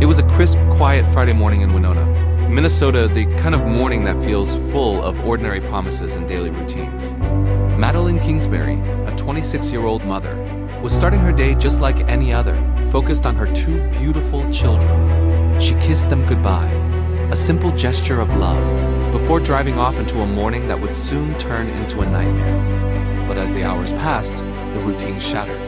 It was a crisp, quiet Friday morning in Winona, Minnesota, the kind of morning that feels full of ordinary promises and daily routines. Madeline Kingsbury, a 26-year-old mother, was starting her day just like any other, focused on her two beautiful children. She kissed them goodbye, a simple gesture of love, before driving off into a morning that would soon turn into a nightmare. But as the hours passed, the routine shattered.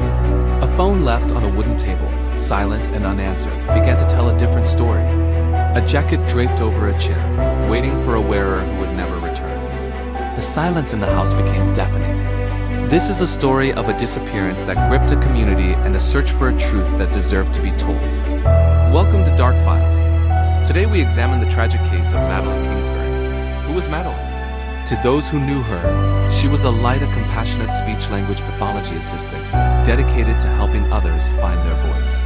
A phone left on a wooden table, silent and unanswered, began to tell a different story. A jacket draped over a chair, waiting for a wearer who would never return. The silence in the house became deafening. This is a story of a disappearance that gripped a community and a search for a truth that deserved to be told. Welcome to Dark Files. Today we examine the tragic case of Madeline Kingsbury. Who was Madeline? To those who knew her, she was a light, compassionate speech-language pathology assistant, dedicated to helping others find their voice.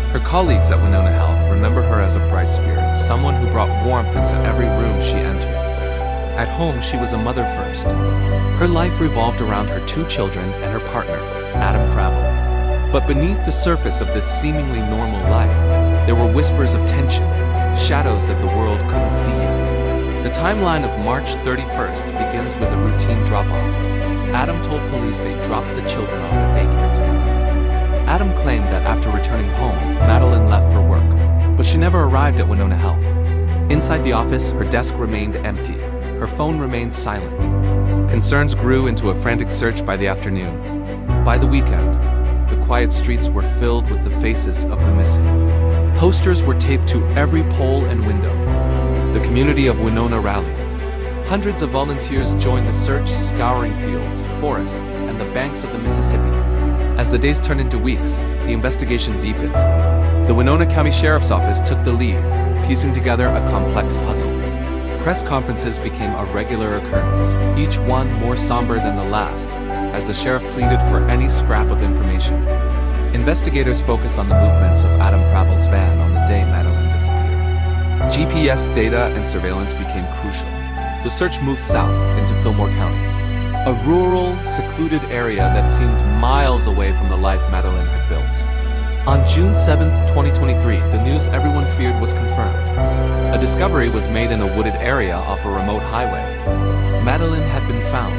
Her colleagues at Winona Health remember her as a bright spirit, someone who brought warmth into every room she entered. At home, she was a mother first. Her life revolved around her two children and her partner, Adam Fravel. But beneath the surface of this seemingly normal life, there were whispers of tension, shadows that the world couldn't see yet. The timeline of March 31st begins with a routine drop-off. Adam told police they dropped the children off at daycare together. Adam claimed that after returning home, Madeline left for work, but she never arrived at Winona Health. Inside the office, her desk remained empty. Her phone remained silent. Concerns grew into a frantic search by the afternoon. By the weekend, the quiet streets were filled with the faces of the missing. Posters were taped to every pole and window. The community of Winona rallied. Hundreds of volunteers joined the search, scouring fields, forests, and the banks of the Mississippi. As the days turned into weeks, the investigation deepened. The Winona County Sheriff's Office took the lead, piecing together a complex puzzle. Press conferences became a regular occurrence, each one more somber than the last, as the sheriff pleaded for any scrap of information. Investigators focused on the movements of Adam Fravel's van on the day Madeline disappeared. GPS data and surveillance became crucial. The search moved south into Fillmore County, a rural, secluded area that seemed miles away from the life Madeline had built. On June 7, 2023, the news everyone feared was confirmed. A discovery was made in a wooded area off a remote highway. Madeline had been found.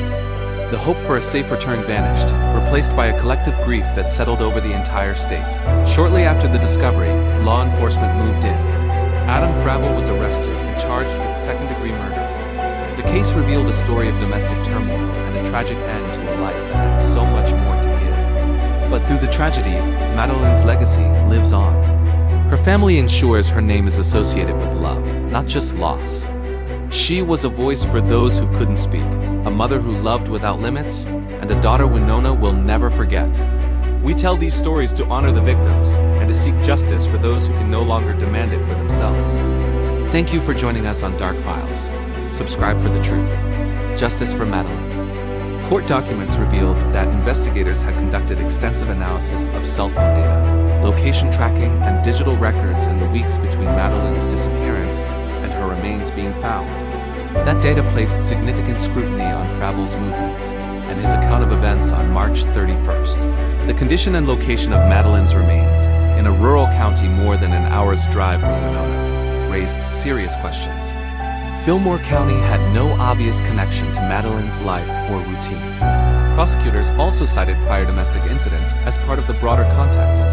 The hope for a safe return vanished, replaced by a collective grief that settled over the entire state. Shortly after the discovery, law enforcement moved in. Adam Fravel was arrested and charged with second-degree murder. The case revealed a story of domestic turmoil and a tragic end to a life that had so much more to give. But through the tragedy, Madeline's legacy lives on. Her family ensures her name is associated with love, not just loss. She was a voice for those who couldn't speak, a mother who loved without limits, and a daughter Winona will never forget. We tell these stories to honor the victims and to seek justice for those who can no longer demand it for themselves. Thank you for joining us on Dark Files. Subscribe for the truth. Justice for Madeline. Court documents revealed that investigators had conducted extensive analysis of cell phone data, location tracking, and digital records in the weeks between Madeline's disappearance and her remains being found. That data placed significant scrutiny on Fravel's movements and his account of events on March 31st. The condition and location of Madeline's remains, in a rural county more than an hour's drive from Winona, raised serious questions. Fillmore County had no obvious connection to Madeline's life or routine. Prosecutors also cited prior domestic incidents as part of the broader context.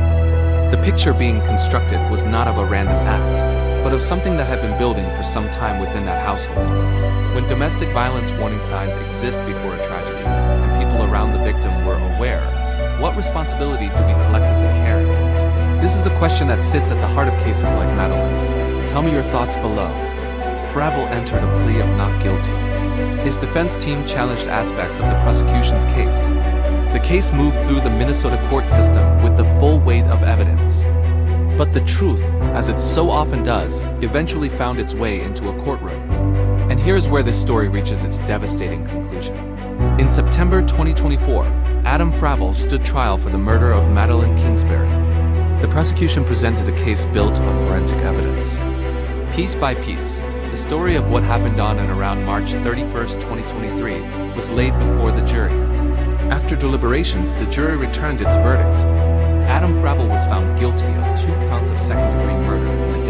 The picture being constructed was not of a random act, but of something that had been building for some time within that household. When domestic violence warning signs exist before a tragedy, and people around the victim were aware, what responsibility do we collectively carry? This is a question that sits at the heart of cases like Madeline's. Tell me your thoughts below. Fravel entered a plea of not guilty. His defense team challenged aspects of the prosecution's case. The case moved through the Minnesota court system with the full weight of evidence. But the truth, as it so often does, eventually found its way into a courtroom. And here's where this story reaches its devastating conclusion. In September 2024, Adam Fravel stood trial for the murder of Madeline Kingsbury. The prosecution presented a case built on forensic evidence. Piece by piece, the story of what happened on and around March 31st, 2023 was laid before the jury. After deliberations, the jury returned its verdict. Adam Fravel was found guilty of 2 counts of second-degree murder in the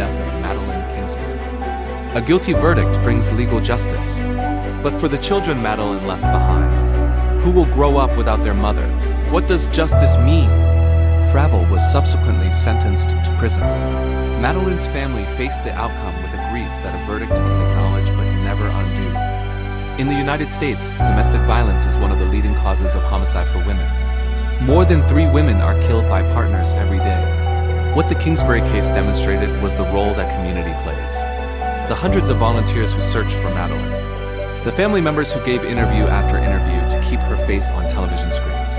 A guilty verdict brings legal justice. But for the children Madeline left behind, who will grow up without their mother? What does justice mean? Fravel was subsequently sentenced to prison. Madeline's family faced the outcome with a grief that a verdict can acknowledge but never undo. In the United States, domestic violence is one of the leading causes of homicide for women. More than 3 women are killed by partners every day. What the Kingsbury case demonstrated was the role that community plays. The hundreds of volunteers who searched for Madeline. The family members who gave interview after interview to keep her face on television screens.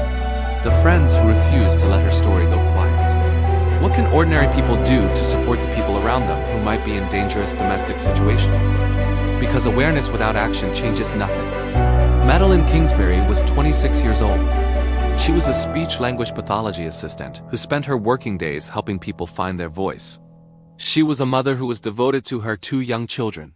The friends who refused to let her story go quiet. What can ordinary people do to support the people around them who might be in dangerous domestic situations? Because awareness without action changes nothing. Madeline Kingsbury was 26 years old. She was a speech-language pathology assistant who spent her working days helping people find their voice. She was a mother who was devoted to her 2 young children.